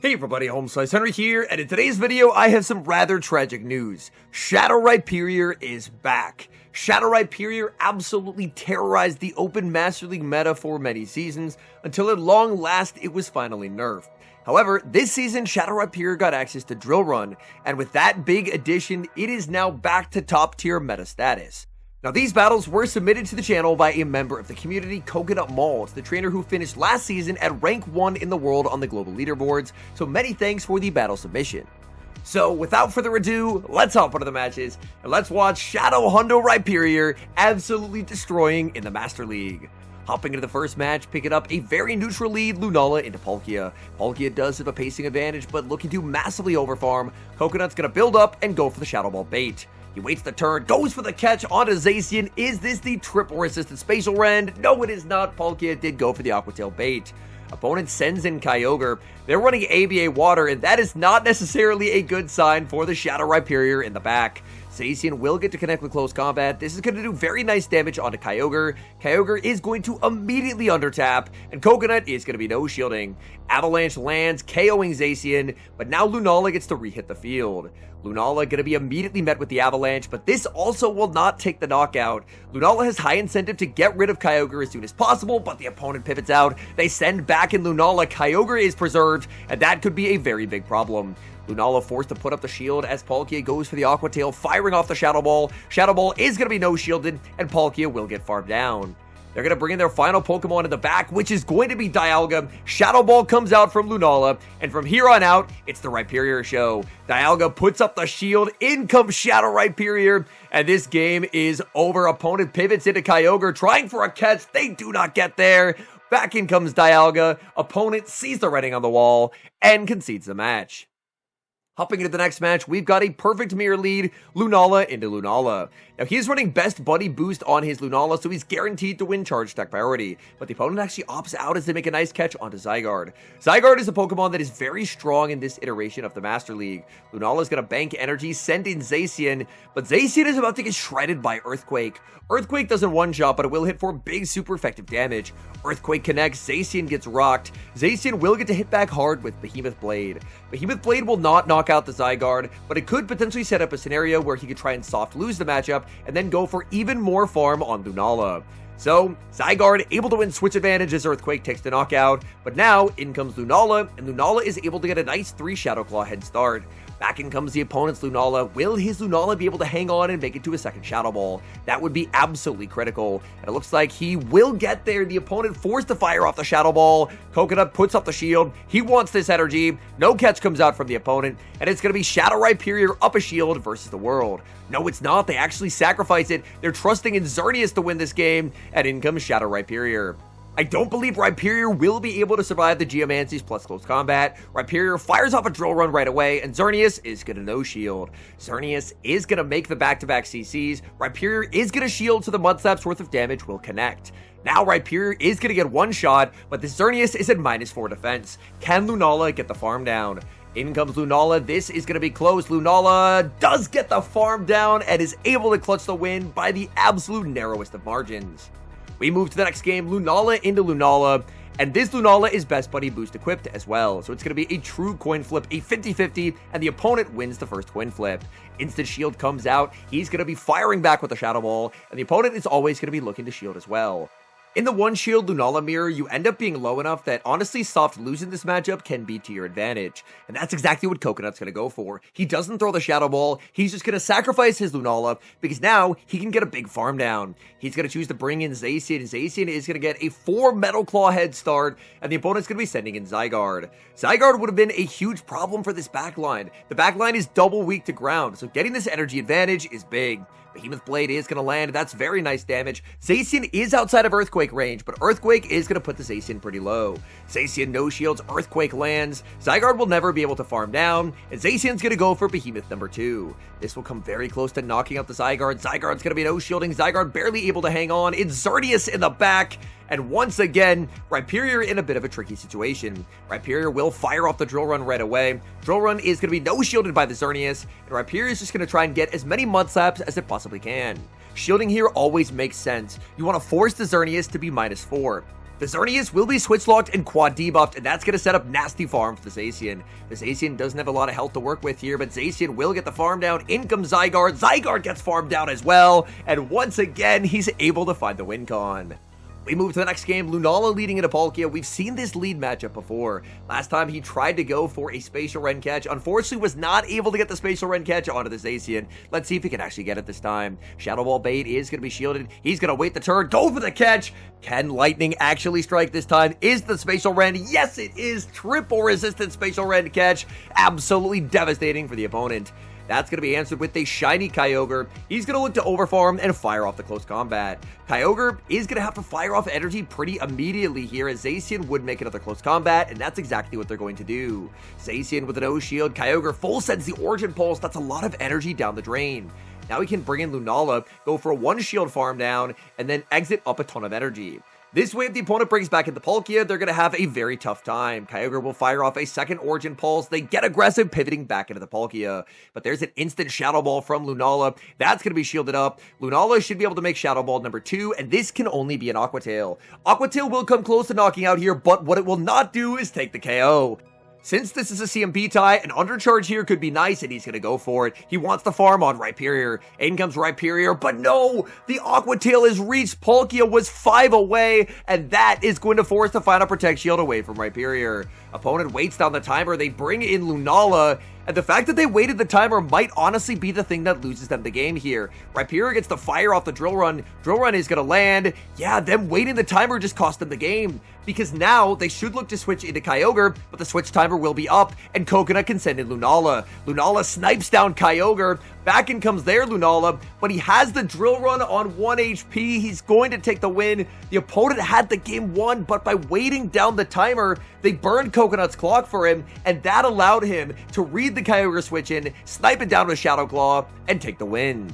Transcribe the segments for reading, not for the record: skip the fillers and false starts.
Hey everybody, HomeSliceHenry here, and in today's video I have some rather tragic news. Shadow Riperior is back. Shadow Riperior absolutely terrorized the open Master League meta for many seasons, until at long last it was finally nerfed. However, this season Shadow Riperior got access to Drill Run, and with that big addition, it is now back to top tier meta status. Now, these battles were submitted to the channel by a member of the community, Coconut Malt, the trainer who finished last season at rank 1 in the world on the global leaderboards, so many thanks for the battle submission. So, without further ado, let's hop into the matches, and let's watch Shadow Riperior absolutely destroying in the Master League. Hopping into the first match, picking up a very neutral lead, Lunala into Palkia. Palkia does have a pacing advantage, but looking to massively overfarm. Coconut's gonna build up and go for the Shadow Ball bait. He waits the turn, goes for the catch onto Zacian. Is this the triple resistant Spatial Rend? No, it is not. Palkia did go for the Aqua Tail bait. Opponent sends in Kyogre. They're running ABA Water, and that is not necessarily a good sign for the Shadow Riperior in the back. Zacian will get to connect with close combat. This is going to do very nice damage onto Kyogre. Kyogre is going to immediately undertap, and Coconut is going to be no shielding. Avalanche lands, KOing Zacian, but now Lunala gets to re-hit the field. Lunala going to be immediately met with the Avalanche, but this also will not take the knockout. Lunala has high incentive to get rid of Kyogre as soon as possible, but the opponent pivots out. They send back in Lunala. Kyogre is preserved, and that could be a very big problem. Lunala forced to put up the shield as Palkia goes for the Aqua Tail, firing off the Shadow Ball. Shadow Ball is going to be no shielded, and Palkia will get farmed down. They're going to bring in their final Pokemon in the back, which is going to be Dialga. Shadow Ball comes out from Lunala, and from here on out, it's the Riperior show. Dialga puts up the shield, in comes Shadow Riperior, and this game is over. Opponent pivots into Kyogre, trying for a catch. They do not get there. Back in comes Dialga. Opponent sees the writing on the wall and concedes the match. Hopping into the next match, we've got a perfect mirror lead, Lunala into Lunala. Now, he's running Best Buddy boost on his Lunala, so he's guaranteed to win Charge Attack priority, but the opponent actually opts out as they make a nice catch onto Zygarde. Zygarde is a Pokemon that is very strong in this iteration of the Master League. Lunala is going to bank energy, send in Zacian, but Zacian is about to get shredded by Earthquake. Earthquake doesn't one-shot, but it will hit for big, super effective damage. Earthquake connects, Zacian gets rocked. Zacian will get to hit back hard with Behemoth Blade. Behemoth Blade will not knock out the Zygarde, but it could potentially set up a scenario where he could try and soft lose the matchup and then go for even more farm on Lunala. So, Zygarde able to win switch advantage as Earthquake takes the knockout, but now in comes Lunala, and Lunala is able to get a nice 3 Shadow Claw head start. Back in comes the opponent's Lunala. Will his Lunala be able to hang on and make it to a second Shadow Ball? That would be absolutely critical, and it looks like he will get there. The opponent forced to fire off the Shadow Ball. Coconut puts up the shield. He wants this energy. No catch comes out from the opponent, and it's going to be Shadow Riperior up a shield versus the world. No, it's not. They actually sacrifice it. They're trusting in Xerneas to win this game, and in comes Shadow Riperior. I don't believe Riperior will be able to survive the Geomancies plus close combat. Riperior fires off a Drill Run right away, and Xerneas is going to no shield. Xerneas is going to make the back-to-back CCs. Riperior is going to shield, so the Mud Slap's worth of damage will connect. Now Riperior is going to get one shot, but the Xerneas is at -4 defense. Can Lunala get the farm down? In comes Lunala. This is going to be close. Lunala does get the farm down and is able to clutch the win by the absolute narrowest of margins. We move to the next game, Lunala into Lunala, and this Lunala is Best Buddy boost equipped as well, so it's going to be a true coin flip, a 50-50, and the opponent wins the first coin flip. Instant shield comes out, he's going to be firing back with a Shadow Ball, and the opponent is always going to be looking to shield as well. In the one shield Lunala mirror, you end up being low enough that honestly soft losing this matchup can be to your advantage. And that's exactly what Coconut's going to go for. He doesn't throw the Shadow Ball, he's just going to sacrifice his Lunala because now he can get a big farm down. He's going to choose to bring in Zacian. Zacian is going to get a 4 Metal Claw head start, and the opponent's going to be sending in Zygarde. Zygarde would have been a huge problem for this backline. The backline is double weak to ground, so getting this energy advantage is big. Behemoth Blade is going to land. That's very nice damage. Zacian is outside of Earthquake range, but Earthquake is going to put the Zacian pretty low. Zacian no shields. Earthquake lands. Zygarde will never be able to farm down, and Zacian's going to go for Behemoth number 2. This will come very close to knocking out the Zygarde. Zygarde's going to be no shielding. Zygarde barely able to hang on. It's Xerneas in the back. And once again, Riperior in a bit of a tricky situation. Riperior will fire off the Drill Run right away. Drill Run is going to be no shielded by the Xerneas, and Riperior is just going to try and get as many Mud Slaps as it possibly can. Shielding here always makes sense. You want to force the Xerneas to be -4. The Xerneas will be switch locked and quad debuffed, and that's going to set up nasty farm for the Zacian. The Zacian doesn't have a lot of health to work with here, but Zacian will get the farm down. In comes Zygarde. Zygarde gets farmed down as well, and once again, he's able to find the win con. We move to the next game, Lunala leading into Palkia. We've seen this lead matchup before. Last time he tried to go for a Spatial Rend catch. Unfortunately, was not able to get the Spatial Rend catch onto the Zacian. Let's see if he can actually get it this time. Shadow Ball bait is going to be shielded. He's going to wait the turn, go for the catch. Can Lightning actually strike this time? Is the Spatial Rend? Yes, it is. Triple resistant Spatial Rend catch. Absolutely devastating for the opponent. That's going to be answered with a shiny Kyogre. He's going to look to overfarm and fire off the close combat. Kyogre is going to have to fire off energy pretty immediately here, as Zacian would make another close combat, and that's exactly what they're going to do. Zacian with an O-Shield, Kyogre full sends the Origin Pulse. That's a lot of energy down the drain. Now he can bring in Lunala, go for a one-shield farm down, and then exit up a ton of energy. This way, if the opponent brings back into Palkia, they're going to have a very tough time. Kyogre will fire off a second Origin Pulse. They get aggressive, pivoting back into the Palkia. But there's an instant Shadow Ball from Lunala. That's going to be shielded up. Lunala should be able to make Shadow Ball number 2, and this can only be an Aqua Tail. Aqua Tail will come close to knocking out here, but what it will not do is take the KO. Since this is a CMP tie, an undercharge here could be nice, and he's going to go for it. He wants the farm on Riperior. In comes Riperior, but no! The Aqua Tail is reached. Palkia was 5 away, and that is going to force the final Protect Shield away from Riperior. Opponent waits down the timer. They bring in Lunala, and the fact that they waited the timer might honestly be the thing that loses them the game here. Riperior gets the fire off the Drill Run. Drill Run is going to land. Yeah, them waiting the timer just cost them the game, because now they should look to switch into Kyogre, but the switch timer will be up, and Coconut can send in Lunala. Lunala snipes down Kyogre. Back in comes their Lunala, but he has the Drill Run on 1 HP. He's going to take the win. The opponent had the game won, but by waiting down the timer, they burned Coconut's clock for him, and that allowed him to read the Kyogre switch in, snipe it down with Shadow Claw, and take the win.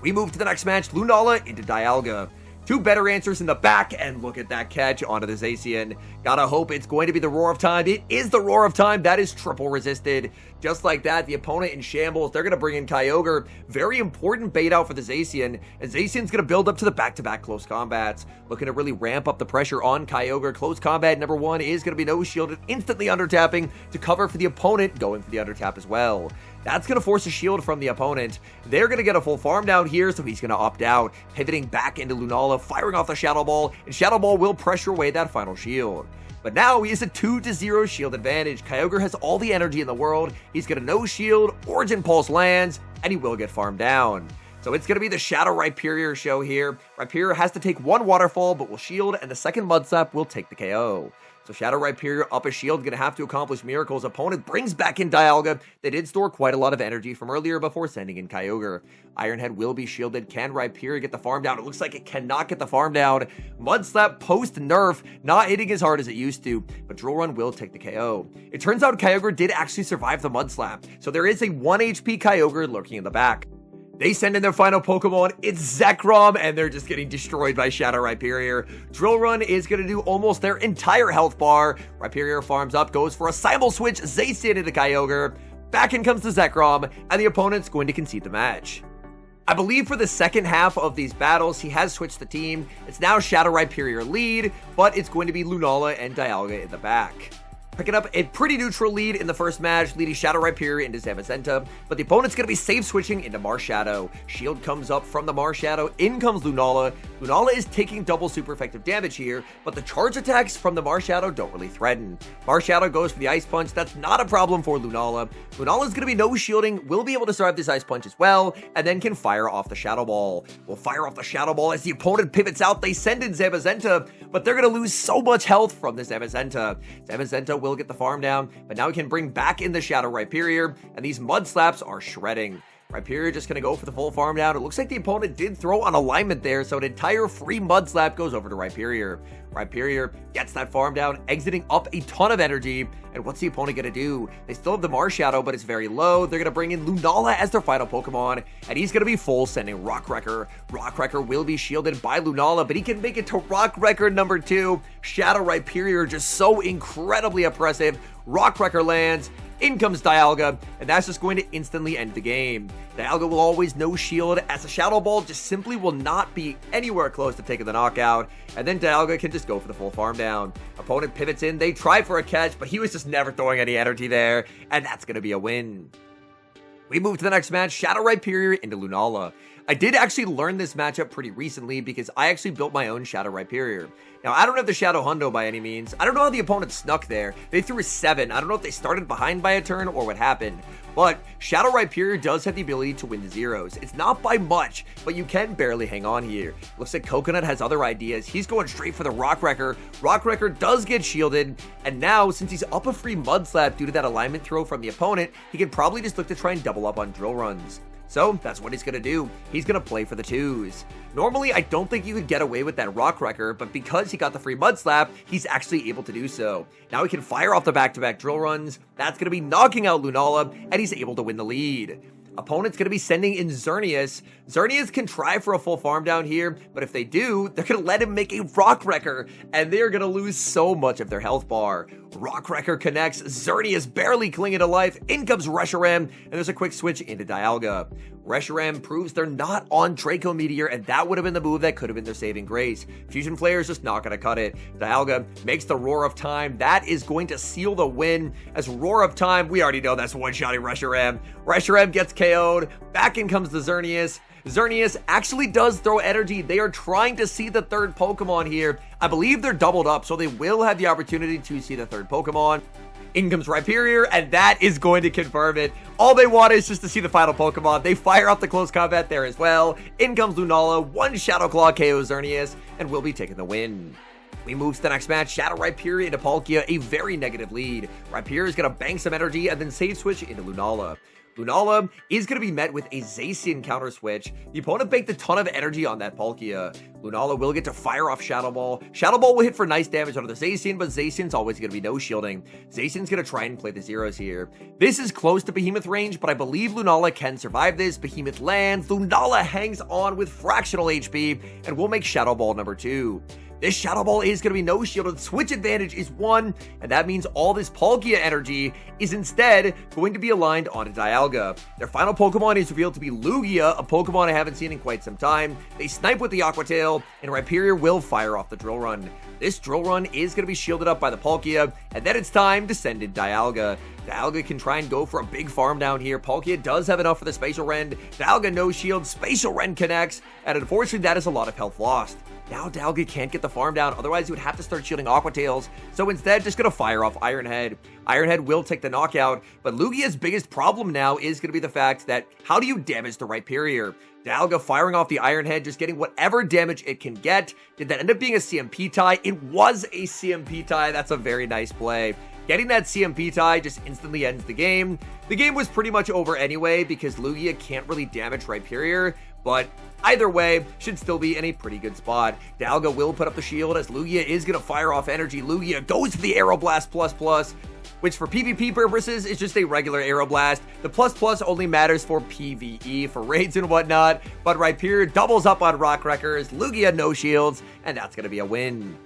We move to the next match, Lunala into Dialga. Two better answers in the back, and look at that catch onto the Zacian. Gotta hope it's going to be the Roar of Time. It is the Roar of Time. That is triple resisted. Just like that, the opponent in shambles. They're going to bring in Kyogre. Very important bait out for the Zacian. And Zacian's going to build up to the back-to-back close combats. Looking to really ramp up the pressure on Kyogre. Close combat number 1 is going to be no shielded, instantly under-tapping to cover for the opponent, going for the under-tap as well. That's going to force a shield from the opponent. They're going to get a full farm down here, so he's going to opt out. Pivoting back into Lunala, firing off the Shadow Ball, and Shadow Ball will pressure away that final shield. But now he has a 2-0 shield advantage. Kyogre has all the energy in the world. He's going to no shield, Origin Pulse lands, and he will get farmed down. So it's going to be the Shadow Riperior show here. Riperior has to take one Waterfall, but will shield, and the second Mud Slap will take the KO. So Shadow Riperior up a shield, going to have to accomplish miracles. Opponent brings back in Dialga. They did store quite a lot of energy from earlier before sending in Kyogre. Iron Head will be shielded. Can Riperior get the farm down? It looks like it cannot get the farm down. Mud Slap post nerf, not hitting as hard as it used to, but Drill Run will take the KO. It turns out Kyogre did actually survive the Mud Slap, so there is a 1 HP Kyogre lurking in the back. They send in their final Pokemon, it's Zekrom, and they're just getting destroyed by Shadow Riperior. Drill Run is going to do almost their entire health bar. Riperior farms up, goes for a Simul Switch, Zacian into Kyogre. Back in comes the Zekrom, and the opponent's going to concede the match. I believe for the second half of these battles, he has switched the team. It's now Shadow Riperior lead, but it's going to be Lunala and Dialga in the back. Picking up a pretty neutral lead in the first match, leading Shadow Riperior into Zamazenta, but the opponent's going to be safe switching into Marshadow. Shield comes up from the Marshadow, in comes Lunala. Lunala is taking double super effective damage here, but the charge attacks from the Marshadow don't really threaten. Marshadow goes for the Ice Punch, that's not a problem for Lunala. Lunala's going to be no shielding, will be able to survive this Ice Punch as well, and then can fire off the Shadow Ball. Will fire off the Shadow Ball as the opponent pivots out, they send in Zamazenta, but they're going to lose so much health from this Zamazenta. Zamazenta will get the farm down, but now he can bring back in the Shadow Riperior, and these Mud Slaps are shredding. Riperior just going to go for the full farm down. It looks like the opponent did throw on alignment there, so an entire free Mud Slap goes over to Riperior. Riperior gets that farm down, exiting up a ton of energy, and what's the opponent going to do? They still have the Marshadow, but it's very low. They're going to bring in Lunala as their final Pokemon, and he's going to be full sending Rock Wrecker. Rock Wrecker will be shielded by Lunala, but he can make it to Rock Wrecker number 2. Shadow Riperior just so incredibly oppressive. Rock Wrecker lands, In comes Dialga, and that's just going to instantly end the game. Dialga will always no shield, as the Shadow Ball just simply will not be anywhere close to taking the knockout, and then Dialga can just go for the full farm down. Opponent pivots in, they try for a catch, but he was just never throwing any energy there, and that's going to be a win. We move to the next match, Shadow Riperior into Lunala. I did actually learn this matchup pretty recently because I actually built my own Shadow Riperior. Now, I don't have the Shadow Hundo by any means. I don't know how the opponent snuck there. They threw a 7. I don't know if they started behind by a turn or what happened. But Shadow Riperior does have the ability to win the zeros. It's not by much, but you can barely hang on here. Looks like Coconut has other ideas. He's going straight for the Rock Wrecker. Rock Wrecker does get shielded. And now, since he's up a free Mud Slap due to that alignment throw from the opponent, he can probably just look to try and double up on drill runs. So that's what he's going to do. He's going to play for the 2s. Normally, I don't think you could get away with that Rock Wrecker, but because he got the free Mud Slap, he's actually able to do so. Now he can fire off the back-to-back drill runs. That's going to be knocking out Lunala, and he's able to win the lead. Opponent's going to be sending in Xerneas. Xerneas can try for a full farm down here, but if they do, they're going to let him make a Rock Wrecker, and they're going to lose so much of their health bar. Rock Wrecker connects, Xerneas barely clinging to life, in comes Reshiram, and there's a quick switch into Dialga. Reshiram proves they're not on Draco Meteor, and that would have been the move that could have been their saving grace. Fusion Flare is just not going to cut it. Dialga makes the Roar of Time. That is going to seal the win, as Roar of Time, we already know that's one-shotting Reshiram. Reshiram gets KO'd, back in comes the Xerneas. Xerneas actually does throw energy. They are trying to see the third Pokemon here. I believe they're doubled up, so they will have the opportunity to see the third Pokemon. In comes Rhyperior, and that is going to confirm it. All they want is just to see the final Pokemon. They fire off the close combat there as well. In comes Lunala, one Shadow Claw KOs Xerneas, and will be taking the win. We move to the next match, Shadow Riperior into Palkia, a very negative lead. Rhyperior is going to bank some energy and then save switch into Lunala. Lunala is going to be met with a Zacian counter switch. The opponent banked a ton of energy on that Palkia. Lunala will get to fire off Shadow Ball. Shadow Ball will hit for nice damage onto the Zacian, but Zacian's always going to be no shielding. Zacian's going to try and play the zeros here. This is close to Behemoth range, but I believe Lunala can survive this. Behemoth lands. Lunala hangs on with fractional HP, and will make Shadow Ball number 2. This Shadow Ball is going to be no shielded. Switch advantage is 1, and that means all this Palkia energy is instead going to be aligned onto Dialga. Their final Pokemon is revealed to be Lugia, a Pokemon I haven't seen in quite some time. They snipe with the Aqua Tail, and Rhyperior will fire off the Drill Run. This Drill Run is going to be shielded up by the Palkia, and then it's time to send in Dialga. Dialga can try and go for a big farm down here. Palkia does have enough for the Spatial Rend. Dialga no shield, Spatial Rend connects, and unfortunately that is a lot of health lost. Now Dialga can't get the farm down, otherwise he would have to start shielding Aqua Tails, so instead just going to fire off Iron Head. Iron Head will take the knockout, but Lugia's biggest problem now is going to be the fact that how do you damage the Rhyperior? Dialga firing off the Iron Head, just getting whatever damage it can get. Did that end up being a CMP tie? It was a CMP tie. That's a very nice play. Getting that CMP tie just instantly ends the game. The game was pretty much over anyway because Lugia can't really damage Rhyperior, but either way, should still be in a pretty good spot. Dialga will put up the shield as Lugia is going to fire off energy. Lugia goes for the Aeroblast plus, which for PvP purposes is just a regular Aeroblast. The plus only matters for PvE, for raids and whatnot, but Rhyperior doubles up on Rock Wreckers, Lugia no shields, and that's going to be a win.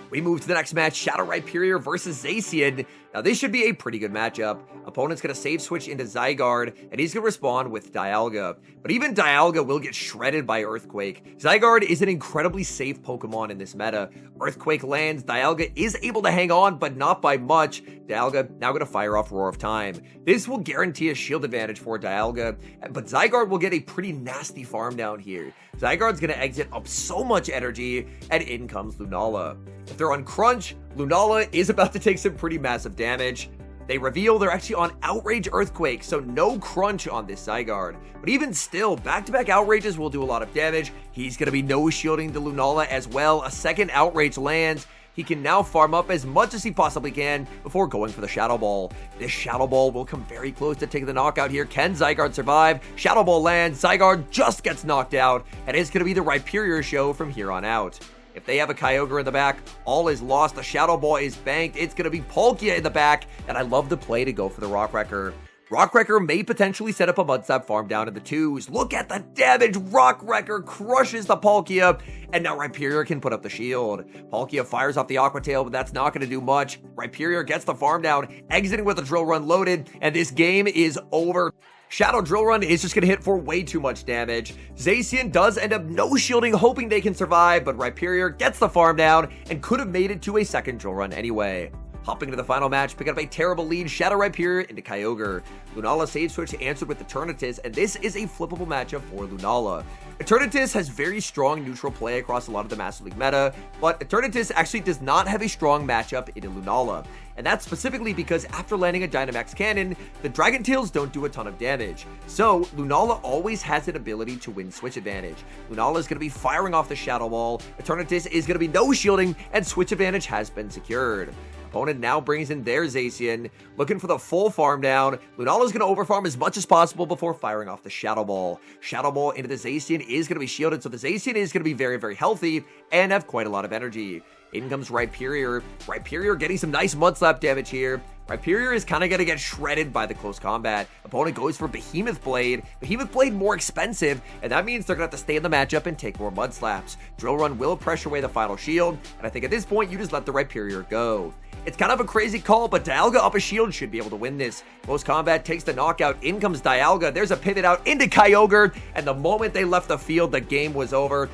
We move to the next match, Shadow Riperior versus Zacian. Now this should be a pretty good matchup. Opponent's going to save switch into Zygarde, and he's going to respond with Dialga. But even Dialga will get shredded by Earthquake. Zygarde is an incredibly safe Pokemon in this meta. Earthquake lands, Dialga is able to hang on, but not by much. Dialga now going to fire off Roar of Time. This will guarantee a shield advantage for Dialga, but Zygarde will get a pretty nasty farm down here. Zygarde's going to exit up so much energy, and in comes Lunala. If they're on Crunch, Lunala is about to take some pretty massive damage. They reveal they're actually on Outrage Earthquake, so no Crunch on this Zygarde. But even still, back-to-back Outrages will do a lot of damage. He's going to be no-shielding the Lunala as well. A second Outrage lands. He can now farm up as much as he possibly can before going for the Shadow Ball. This Shadow Ball will come very close to taking the knockout here. Can Zygarde survive? Shadow Ball lands. Zygarde just gets knocked out, and it's going to be the Rhyperior show from here on out. If they have a Kyogre in the back, all is lost. The Shadow Ball is banked. It's going to be Palkia in the back, and I love the play to go for the Rock Wrecker. Rockwrecker may potentially set up a Mudslap farm down in the 2s. Look at the damage. Rockwrecker crushes the Palkia, and now Riperior can put up the shield. Palkia fires off the Aqua Tail, but that's not going to do much. Riperior gets the farm down, exiting with a Drill Run loaded, and this game is over. Shadow Drill Run is just going to hit for way too much damage. Zacian does end up no-shielding, hoping they can survive, but Riperior gets the farm down and could have made it to a second Drill Run anyway. Hopping into the final match, picking up a terrible lead, Shadow Riperior into Kyogre. Lunala Sage Switch answered with Eternatus, and this is a flippable matchup for Lunala. Eternatus has very strong neutral play across a lot of the Master League meta, but Eternatus actually does not have a strong matchup into Lunala. And that's specifically because after landing a Dynamax Cannon, the Dragon Tails don't do a ton of damage. So, Lunala always has an ability to win Switch advantage. Lunala is going to be firing off the Shadow Ball, Eternatus is going to be no-shielding, and Switch advantage has been secured. Opponent now brings in their Zacian, looking for the full farm down. Lunala is going to overfarm as much as possible before firing off the Shadow Ball. Shadow Ball into the Zacian is going to be shielded, so the Zacian is going to be very, very healthy and have quite a lot of energy. In comes Riperior. Riperior getting some nice Mudslap damage here. Riperior is kind of going to get shredded by the close combat. Opponent goes for Behemoth Blade. Behemoth Blade more expensive, and that means they're going to have to stay in the matchup and take more Mudslaps. Drill Run will pressure away the final shield, and I think at this point, you just let the Riperior go. It's kind of a crazy call, but Dialga up a shield should be able to win this. Close combat takes the knockout. In comes Dialga. There's a pivot out into Kyogre, and the moment they left the field, the game was over.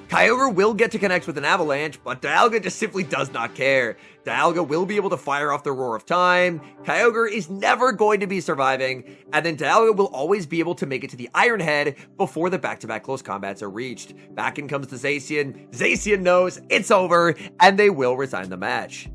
Kyogre will get to connect with an Avalanche, but Dialga just simply does not care. Dialga will be able to fire off the Roar of Time. Kyogre is never going to be surviving, and then Dialga will always be able to make it to the Iron Head before the back-to-back close combats are reached. Back in comes the Zacian. Zacian knows it's over, and they will resign the match.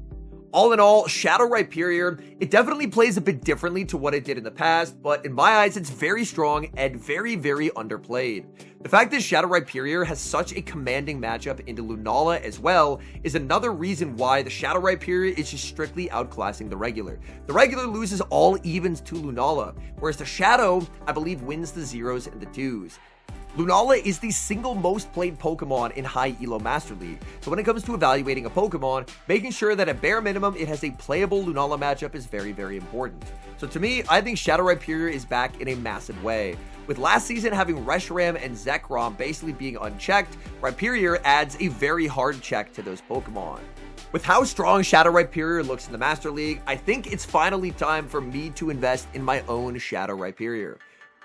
All in all, Shadow Riperior, it definitely plays a bit differently to what it did in the past, but in my eyes, it's very strong and very, very underplayed. The fact that Shadow Riperior has such a commanding matchup into Lunala as well is another reason why the Shadow Riperior is just strictly outclassing the regular. The regular loses all evens to Lunala, whereas the Shadow, I believe, wins the zeros and the twos. Lunala is the single most played Pokemon in High Elo Master League, so when it comes to evaluating a Pokemon, making sure that at bare minimum it has a playable Lunala matchup is very, very important. So to me, I think Shadow Riperior is back in a massive way. With last season having Reshiram and Zekrom basically being unchecked, Riperior adds a very hard check to those Pokemon. With how strong Shadow Riperior looks in the Master League, I think it's finally time for me to invest in my own Shadow Riperior.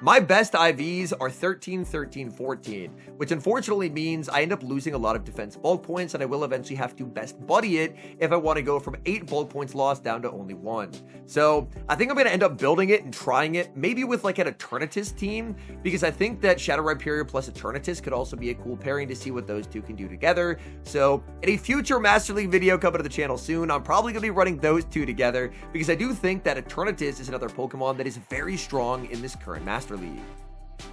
My best IVs are 13, 13, 14, which unfortunately means I end up losing a lot of defense bulk points, and I will eventually have to best buddy it if I want to go from 8 bulk points lost down to only 1. So I think I'm going to end up building it and trying it, maybe with like an Eternatus team, because I think that Shadow Riperior plus Eternatus could also be a cool pairing to see what those two can do together. So in a future Master League video coming to the channel soon, I'm probably going to be running those two together, because I do think that Eternatus is another Pokemon that is very strong in this current Master League.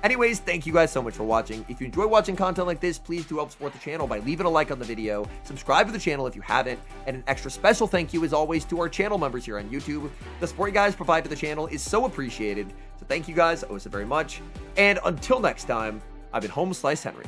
Anyways, thank you guys so much for watching. If you enjoy watching content like this, please do help support the channel by leaving a like on the video, subscribe to the channel if you haven't, and an extra special thank you as always to our channel members here on YouTube. The support you guys provide to the channel is so appreciated, so thank you guys oh so very much, and until next time, I've been HomeSliceHenry.